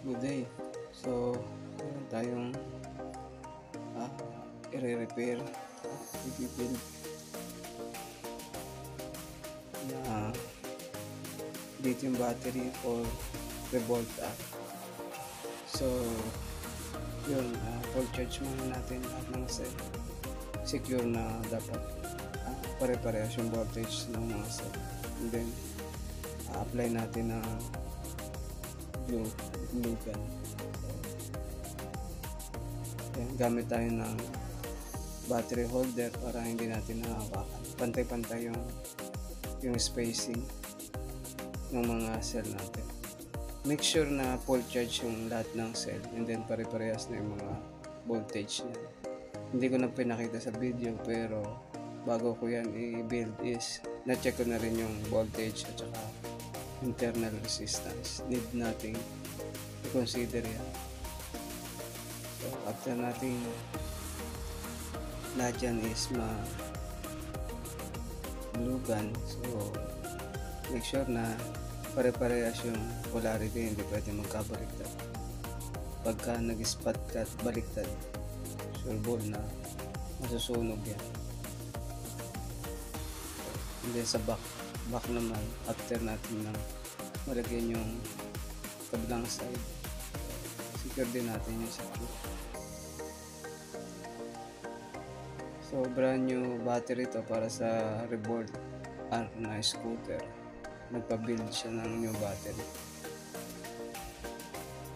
Good day. So, meron tayong uh, i-repair at i-build na lithium battery for Revolta. So, yun, full charge muna natin lahat ng cell. Secure na dapat pare-parehas yung voltage ng mga cell. And then, apply natin ng glue gun. Ayan, gamit tayo ng battery holder para hindi natin nahawakan. Pantay-pantay yung spacing ng mga cell natin. Make sure na full charge yung lahat ng cell and then pare-parehas na yung mga voltage niya. Hindi ko na pinakita sa video pero bago ko yan i-build is na-check ko na rin yung voltage at saka internal resistance. Need nating i-consider yan. So after nating lahat yan is glue gun, so make sure na pare-parehas yung polarity, hindi pwede magkabaliktad. Pagka nag-spot ka at baliktad, sure ball na masusunog yan. And then sa back naman, after natin nang malagyan yung kabilang side, secure din natin yung secure. So brand new battery to para sa Revolt R na scooter. Nagpa-build siya ng new battery.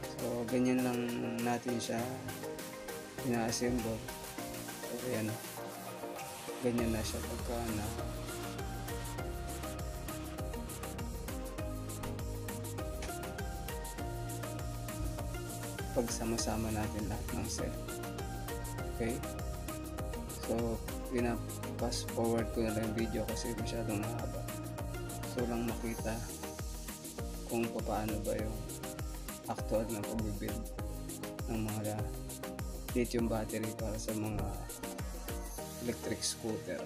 So ganyan lang natin siya ina-assemble. So ayan, ganyan na siya pagka na pagsama-sama natin lahat ng cell. Okay, so pina-pass forward ko na lang yung video kasi masyadong mahaba. So lang makita kung paano ba yung actual na pag-build ng mga lithium battery para sa mga electric scooter.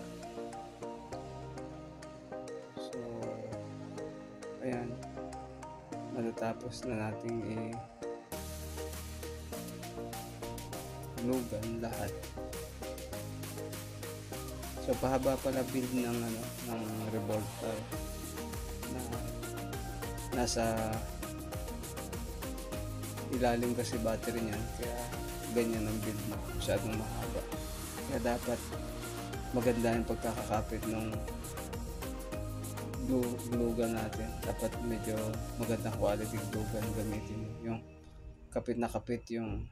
So ayan, matatapos na nating glue gun lahat. So pahaba pala build ng Revolta na nasa ilalim kasi battery niyan, kaya ganyan ang build mo, masyadong mahaba. Kaya dapat maganda yung pagkakakapit ng glue gun natin. Dapat medyo magandang quality glue gun gamitin mo. Yung kapit na kapit yung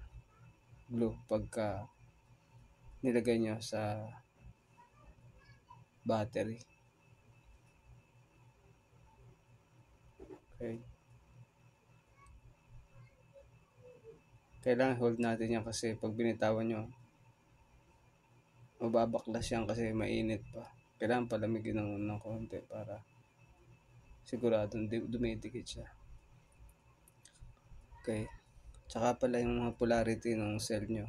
glue pagka nilagay nyo sa battery. Okay, kailangan hold natin yan kasi pag binitawan nyo mababaklas yan kasi mainit pa. Kailangan palamigin ng konti para siguradong dumidikit siya. Okay, tsaka pala yung mga polarity ng cell nyo,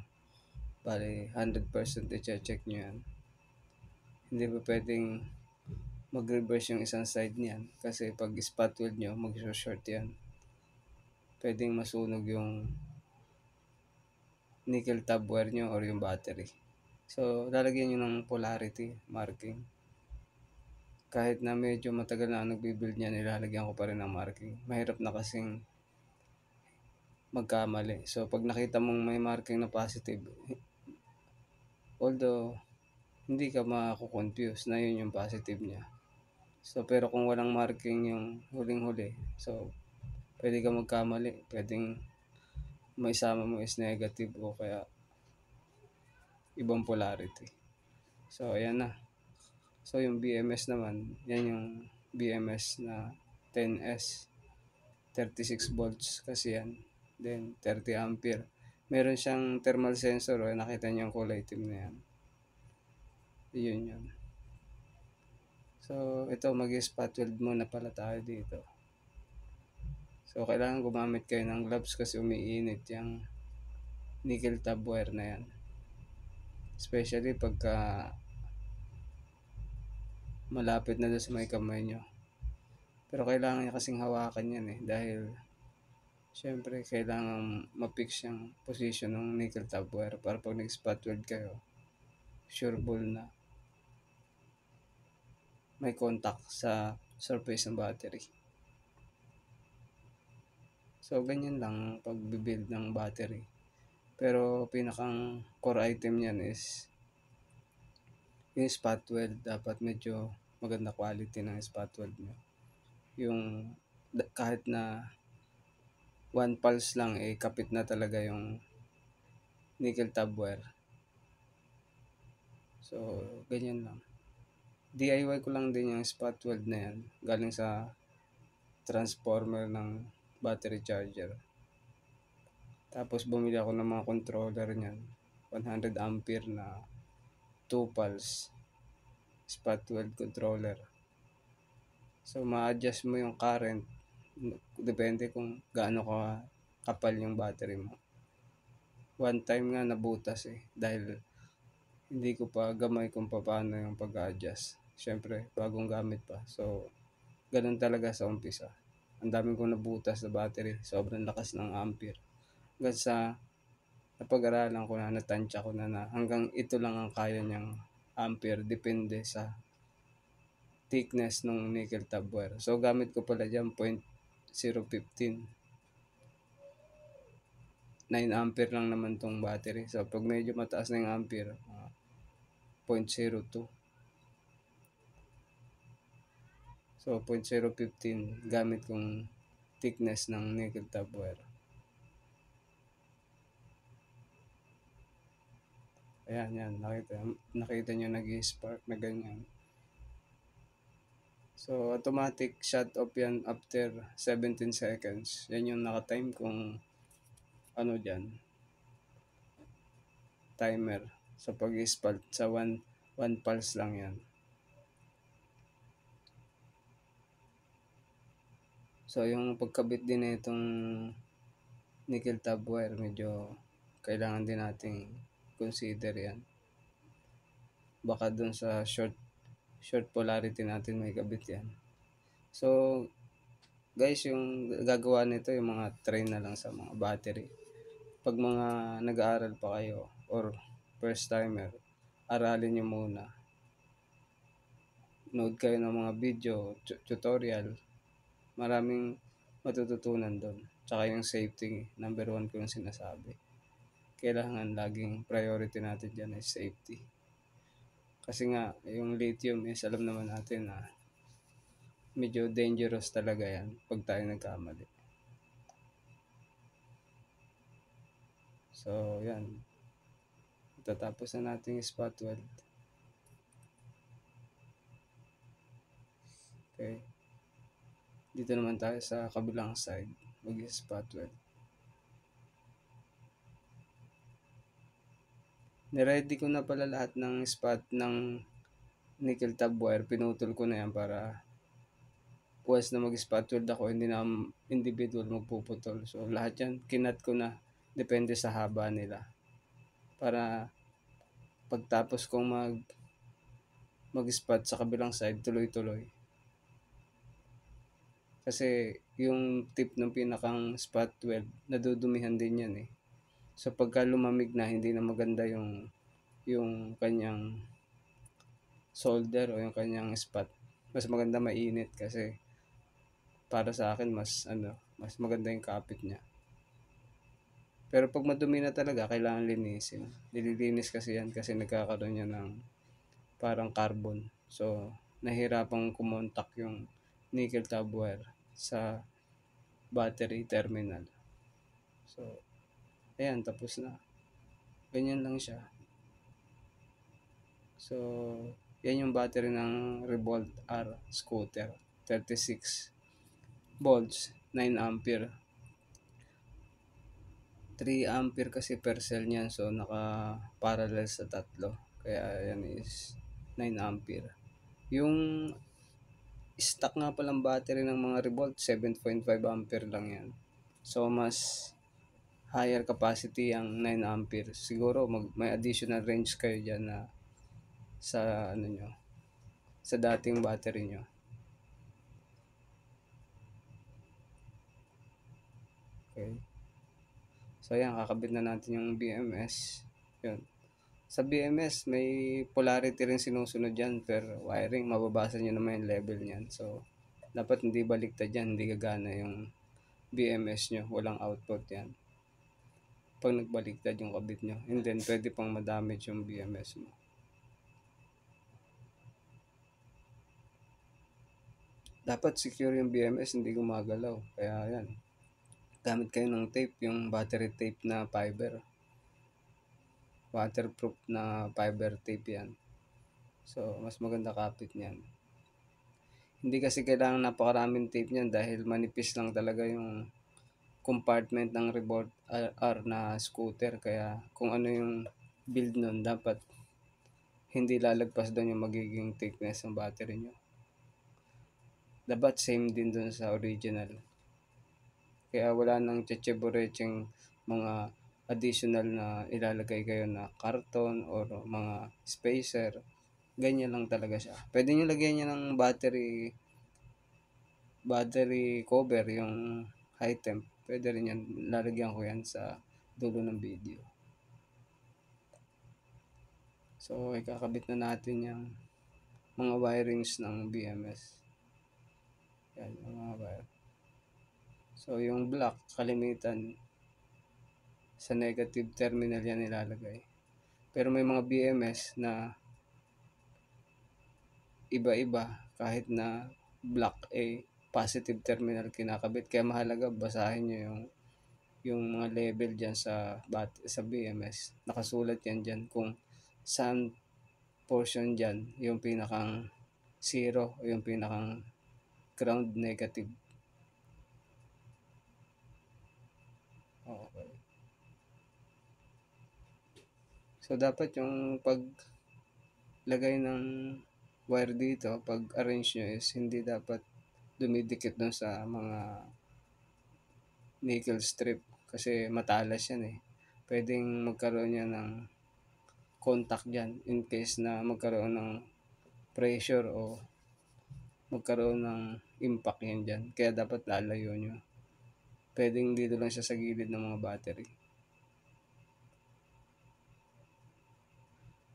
bali 100% i-check nyo yan. Hindi pa pwedeng mag-reverse yung isang side niyan kasi pag spot weld nyo mag-short yan, pwedeng masunog yung nickel tab wire nyo or yung battery. So lalagyan nyo ng polarity marking. Kahit na medyo matagal na nagbibuild niya, nilalagyan ko pa rin ng marking. Mahirap na kasing magkamali. So pag nakita mong may marking na positive, although hindi ka mako-confuse na yun yung positive niya. So pero kung walang marking yung huling-huli, so pwede ka magkamali. Pwedeng maisama mo is negative o kaya ibang polarity. So ayan na. So yung BMS naman, yan yung BMS na 10S, 36 volts kasi yan, then 30 ampere. Meron siyang thermal sensor, nakita niyo yung kulay itim na yan, yun. So ito, mag-spot weld muna pala tayo dito. So kailangan gumamit kayo ng gloves kasi umiinit yung nickel tab wire na yan, especially pagka malapit na doon sa may kamay nyo. Pero kailangan niya kasing hawakan yan dahil Siyempre kailangang ma-fix yung position ng nickel top wire para 'pag nag-spot weld kayo, sure ball na may contact sa surface ng battery. So ganyan lang ang pagbi-build ng battery. Pero pinakang core item niyan is yung spot weld. Dapat medyo maganda quality ng spot weld mo. Yung kahit na one pulse lang, eh kapit na talaga yung nickel tab wire. So ganyan lang. DIY ko lang din yung spot weld na yan. Galing sa transformer ng battery charger. Tapos bumili ako ng mga controller niyan. 100 ampere na 2 pulse spot weld controller. So ma-adjust mo yung current. Depende kung gaano ka kapal yung battery mo. One time nga nabutas eh. Dahil hindi ko pa gamay kung paano yung pag-adjust. Siyempre, bagong gamit pa. So, ganun talaga sa umpisa. Ang daming kong nabutas sa battery. Sobrang lakas ng ampere. Hanggang sa napag-aralan ko na, natansya ko na hanggang ito lang ang kaya niyang ampere. Depende sa thickness ng nickel tab wire. So, gamit ko pala dyan 0.015. 9 ampere lang naman tong battery. So, pag medyo mataas na yung ampere, 0.02. So, 0.015 gamit kong thickness ng nickel tab wire. Ayan, yan. Nakita nyo nag-spark na ganyan. So, automatic shut off yan after 17 seconds. Yan yung naka-time kung ano dyan, timer. So, pag-spot sa one pulse lang yan. So, yung pagkabit din na itong nickel tab wire, medyo kailangan din nating consider yan. Baka dun sa short polarity natin may kabit yan. So, guys, yung gagawa nito, yung mga train na lang sa mga battery. Pag mga nag-aaral pa kayo or first timer, aralin nyo muna. Nood kayo ng mga video, tutorial. Maraming matututunan doon. Tsaka yung safety, number 1 ko yung sinasabi. Kailangan laging priority natin dyan is safety. Kasi nga, yung lithium is alam naman natin na medyo dangerous talaga yan pag tayo nagkamali. So, yan. Tatapos na natin yung spot weld. Okay. Dito naman tayo sa kabilang side. Mag-spot weld. Niready ko na pala lahat ng spot ng nickel tab wire. Pinutol ko na yan para once na mag-spot weld ako, hindi na individual magpuputol. So, lahat yan, kinat ko na. Depende sa haba nila. Para pagtapos kong mag-spot sa kabilang side, tuloy-tuloy. Kasi yung tip ng pinakang spot weld, nadudumihan din yan eh. So pagka lumamig na, hindi na maganda yung kanyang solder o yung kanyang spot. Mas maganda mainit kasi para sa akin mas maganda yung kapit niya. Pero pag madumi na talaga, kailangan linisin. Nililinis kasi yan kasi nagkakaroon yan ng parang carbon. So, nahirapang kumontak yung nickel tab wire sa battery terminal. So, ayan, tapos na. Ganyan lang siya. So, yan yung battery ng Revolt R scooter. 36 volts, 9 ampere. 3 ampere kasi per cell niyan. So, naka-parallel sa tatlo. Kaya yan is 9 ampere. Yung stock nga palang battery ng mga Revolt, 7.5 ampere lang yan. So, mas higher capacity ang 9 ampere. Siguro may additional range kayo dyan na sa sa dating battery nyo. Okay. So ayan, kakabit na natin yung BMS. Yun. Sa BMS, may polarity rin sinusunod yan per wiring. Mababasa nyo naman yung level niyan. So, dapat hindi baliktad yan. Hindi gagana yung BMS nyo. Walang output yan. Pag nagbaliktad yung kabit nyo. And then, pwede pang madamage yung BMS mo. Dapat secure yung BMS, hindi gumagalaw. Kaya yan. Gamit kayo ng tape, yung battery tape na fiber. Waterproof na fiber tape yan. So, mas maganda kapit niyan. Hindi kasi kailangan napakaraming tape niyan dahil manipis lang talaga yung compartment ng remote R na scooter. Kaya kung ano yung build nun, dapat hindi lalagpas doon yung magiging thickness ng battery nyo. Dapat same din doon sa original. Kaya wala nang checheborecheng mga additional na ilalagay kayo na karton or mga spacer. Ganyan lang talaga siya. Pwede nyo lagyan niya ng battery cover, yung high temp. Pwede rin yan. Lalagyan ko yan sa dulo ng video. So, ikakabit na natin yung mga wirings ng BMS. Yan, yung mga wire. So, yung black, kalimitan, sa negative terminal yan nilalagay. Pero may mga BMS na iba-iba, kahit na black, positive terminal kinakabit. Kaya mahalaga, basahin nyo yung mga level dyan sa BMS. Nakasulat yan dyan kung saan portion dyan yung pinakang zero o yung pinakang ground negative. Okay. So, dapat yung paglagay ng wire dito, pag arrange nyo is hindi dapat dumidikit dun sa mga nickel strip kasi matalas yan eh. Pwedeng magkaroon yan ng contact dyan in case na magkaroon ng pressure o magkaroon ng impact yan dyan. Kaya dapat lalayo nyo. Pwedeng dito lang siya sa gilid ng mga battery.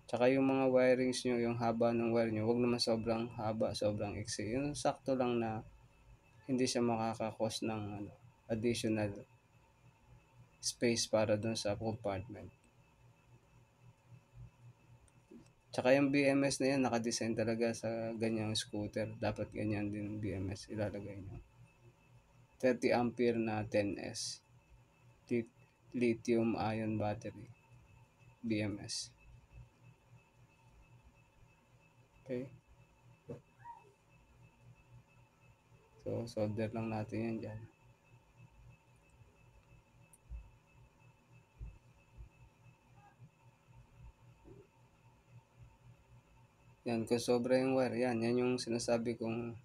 Tsaka yung mga wirings nyo, yung haba ng wire nyo, huwag naman sobrang haba, sobrang iksi. Yung sakto lang na hindi siya makakakos ng additional space para dun sa compartment. Tsaka yung BMS na yan, nakadesign talaga sa ganyang scooter. Dapat ganyan din BMS ilalagay nyo. 30 ampere na 10S. Lithium ion battery. BMS. Okay. So, solder lang natin yan dyan. Yan, kung sobra yung wire, yan yung sinasabi kong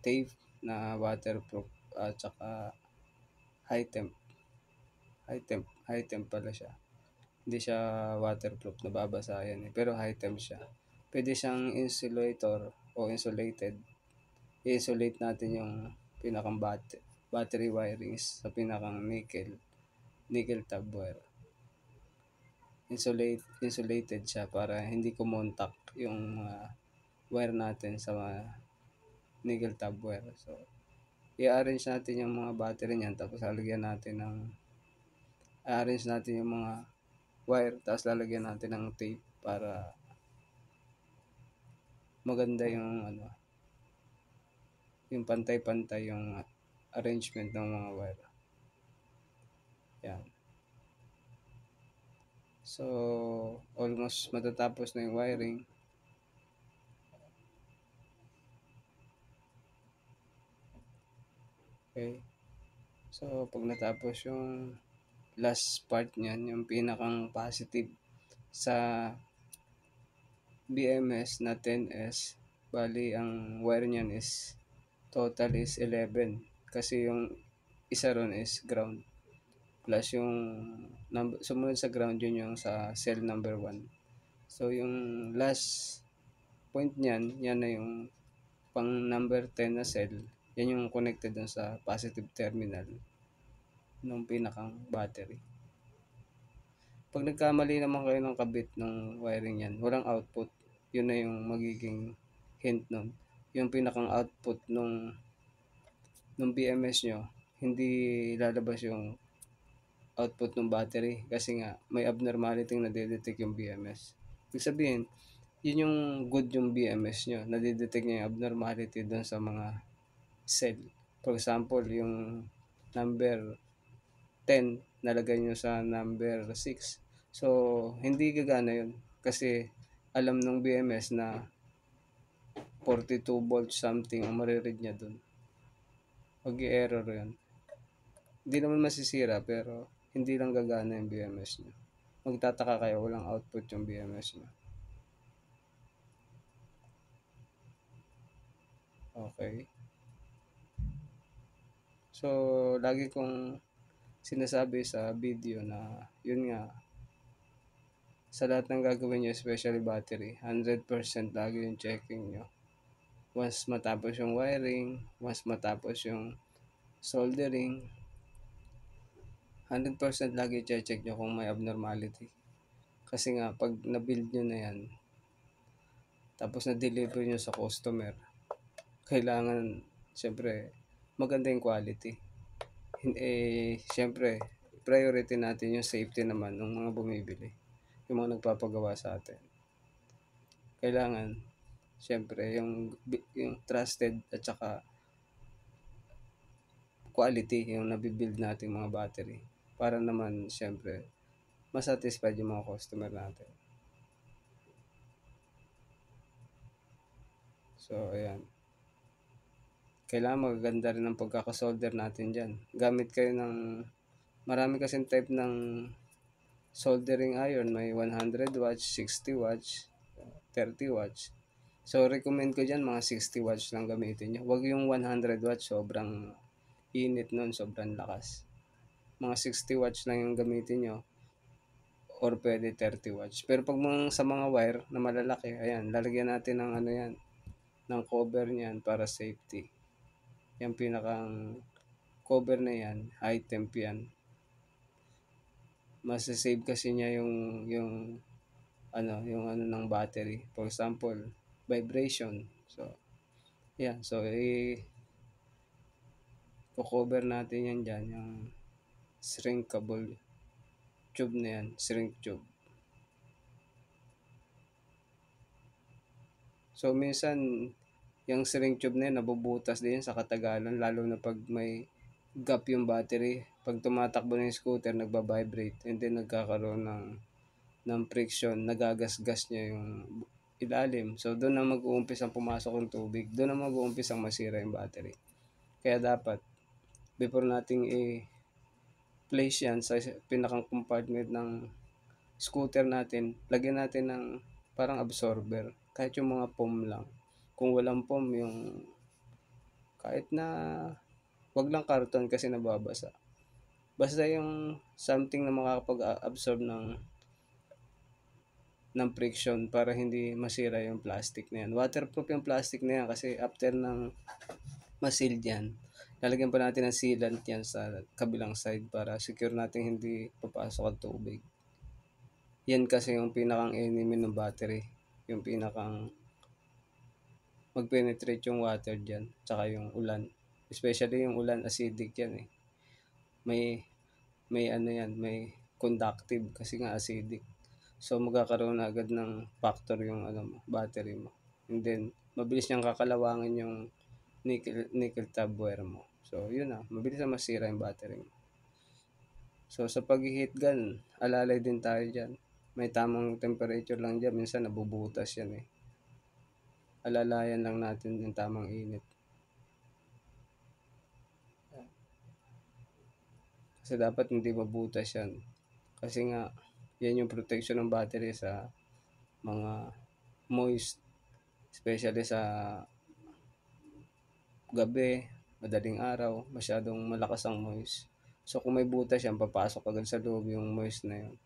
tape na waterproof at saka high temp. High temp pala siya. Hindi siya waterproof, nababasa yan eh. Pero high temp siya. Pwede siyang insulator o insulated. I-insulate natin yung pinakang battery wirings sa pinakang nickel tab wire. Insulated siya para hindi kumontak yung wire natin sa nickel tab wire. So, i-arrange natin yung mga battery niyan, tapos arrange natin yung mga wire, tapos lalagyan natin ng tape para maganda yung pantay-pantay yung arrangement ng mga wire. Yan. So, almost matatapos na yung wiring. Okay. So, pag natapos yung last part niyan, yung pinakang positive sa BMS na 10S, bali ang wire niyan is total is 11. Kasi yung isa ron is ground. Plus yung sumunod sa ground yun yung sa cell number 1. So, yung last point niyan, yan na yung pang number 10 na cell. Yan yung connected dun sa positive terminal. ng pinakang battery. Pag nagkamali naman kayo ng kabit ng wiring yan, walang output, yun na yung magiging hint nun. Yung pinakang output nung BMS nyo, hindi lalabas yung output ng battery kasi nga may abnormality na nadidetect yung BMS. Ibig sabihin, yun yung good yung BMS nyo, nadidetect niya yung abnormality doon sa mga cell. For example, yung number 10, nalagay nyo sa number 6. So, hindi gagana yun kasi alam ng BMS na 42 volts something ang mariread niya doon. Mag-i-error yun. Hindi naman masisira pero hindi lang gagana yung BMS nyo. Magtataka kayo walang output yung BMS nyo. Okay. So, lagi kong sinasabi sa video na yun nga, sa lahat ng gagawin nyo, especially battery, 100% lagi yung checking nyo. Once matapos yung wiring, once matapos yung soldering, 100% lagi check nyo kung may abnormality. Kasi nga, pag na-build nyo na yan, tapos na-deliver nyo sa customer, kailangan, syempre, maganda yung quality. Syempre, priority natin yung safety naman ng mga bumibili, yung mga nagpapagawa sa atin. Kailangan, syempre, yung trusted at saka quality yung nabibuild nating mga battery para naman syempre masatisfied yung mga customer natin. So ayan, kailangan magaganda rin ang pagkakasolder natin dyan. Gamit kayo ng marami kasing type ng soldering iron. May 100 watts, 60 watts, 30 watts. So recommend ko dyan mga 60 watts lang gamitin nyo. Huwag yung 100 watts, sobrang init nun, sobrang lakas. Mga 60 watts lang yung gamitin nyo or pwede 30 watts. Pero pag sa mga wire na malalaki, ayan, lalagyan natin ng ano yan, ng cover niyan para safety. Yung pinakang cover na yan, high temp yan. Masasave kasi niya yung ano ng battery. For example, vibration. So, yeah. So, cover natin yan dyan, yung shrinkable tube na yan, shrink tube. So, minsan, yung shrink tube na yan, nabubutas din sa katagalan, lalo na pag may gap yung battery. Pag tumatakbo na yung scooter, nagba-vibrate, and then nagkakaroon ng friction, nagagasgas niya yung ilalim. So, doon na mag-uumpisang pumasok yung tubig. Doon na mag-uumpisang masira yung battery. Kaya dapat, before nating i-place yan sa pinakang compartment ng scooter natin, lagyan natin ng parang absorber. Kahit yung mga foam lang. Kung walang foam, yung kahit na wag lang karton kasi nababasa. Basta yung something na makakapag-absorb ng friction para hindi masira yung plastic na yan. Waterproof yung plastic na yan kasi after ng ma-seal yan, lalagyan pa natin ng sealant yan sa kabilang side para secure natin hindi papasok ang tubig. Yan kasi yung pinakang enemy ng battery. Yung pinakang mag-penetrate yung water dyan, tsaka yung ulan. Especially yung ulan, acidic yan eh. May ano yan, may conductive kasi nga acidic. So magkakaroon na agad ng factor yung battery mo. And then mabilis niyang kakalawangin yung nickel tab wire mo. So yun na, mabilis na masira yung battery mo. So sa pag-heat gun, alalay din tayo dyan. May tamang temperature lang dyan, minsan nabubutas yan eh. Alalayan lang natin yung tamang init. Kasi dapat hindi mabutas yan. Kasi nga, yan yung protection ng battery sa mga moist. Especially sa gabi, madaling araw, masyadong malakas ang moist. So kung may butas yan, papasok agad sa loob yung moist na yun.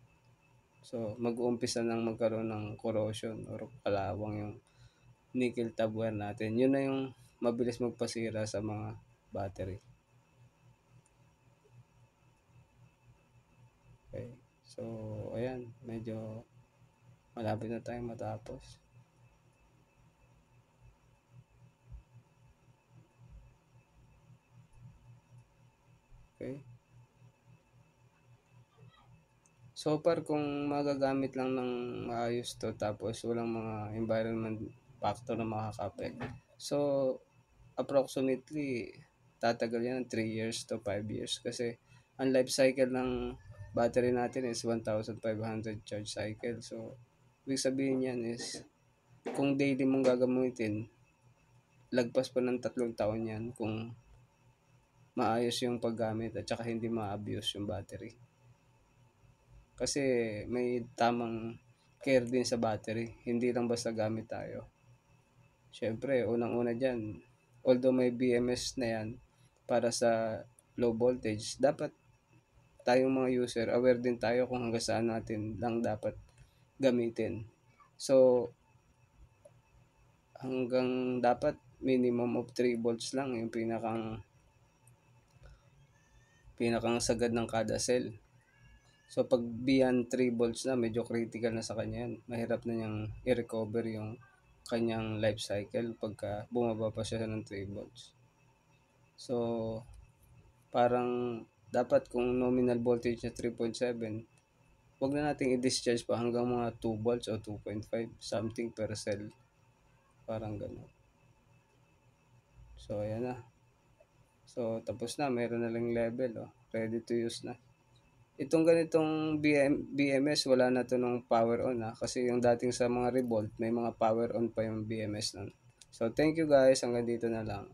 So mag-uumpisa nang magkaroon ng corrosion or kalawang yung nickel tab wire natin. Yun na yung mabilis magpasira sa mga battery. So, ayan, medyo malapit na tayong matapos. Okay. So far kung magagamit lang ng maayos 'to tapos walang mga environment factor na makakaapekto. So, approximately tatagal yan ng 3 years to 5 years kasi ang life cycle ng battery natin is 1,500 charge cycle. So, ibig sabihin yan is kung daily mong gagamitin, lagpas pa ng 3 taon yan kung maayos yung paggamit at saka hindi ma-abuse yung battery. Kasi may tamang care din sa battery, hindi lang basta gamit tayo. Siyempre, unang-una dyan, although may BMS na yan para sa low voltage, dapat tayong mga user, aware din tayo kung hanggang saan natin lang dapat gamitin. So, hanggang dapat minimum of 3 volts lang yung pinakang sagad ng kada cell. So, pag beyond 3 volts na, medyo critical na sa kanya yan. Mahirap na niyang i-recover yung kanyang life cycle pagka bumaba pa siya ng 3 volts. So, parang dapat kung nominal voltage niya 3.7, wag na nating i-discharge pa hanggang mga 2 volts o 2.5 something per cell. Parang gano'n. So, ayan na. So, tapos na. Meron na lang level. Oh. Ready to use na. Itong ganitong BMS, wala na to nung power on ha. Kasi yung dating sa mga Revolt, may mga power on pa yung BMS nun. So, thank you guys. Hanggang dito na lang.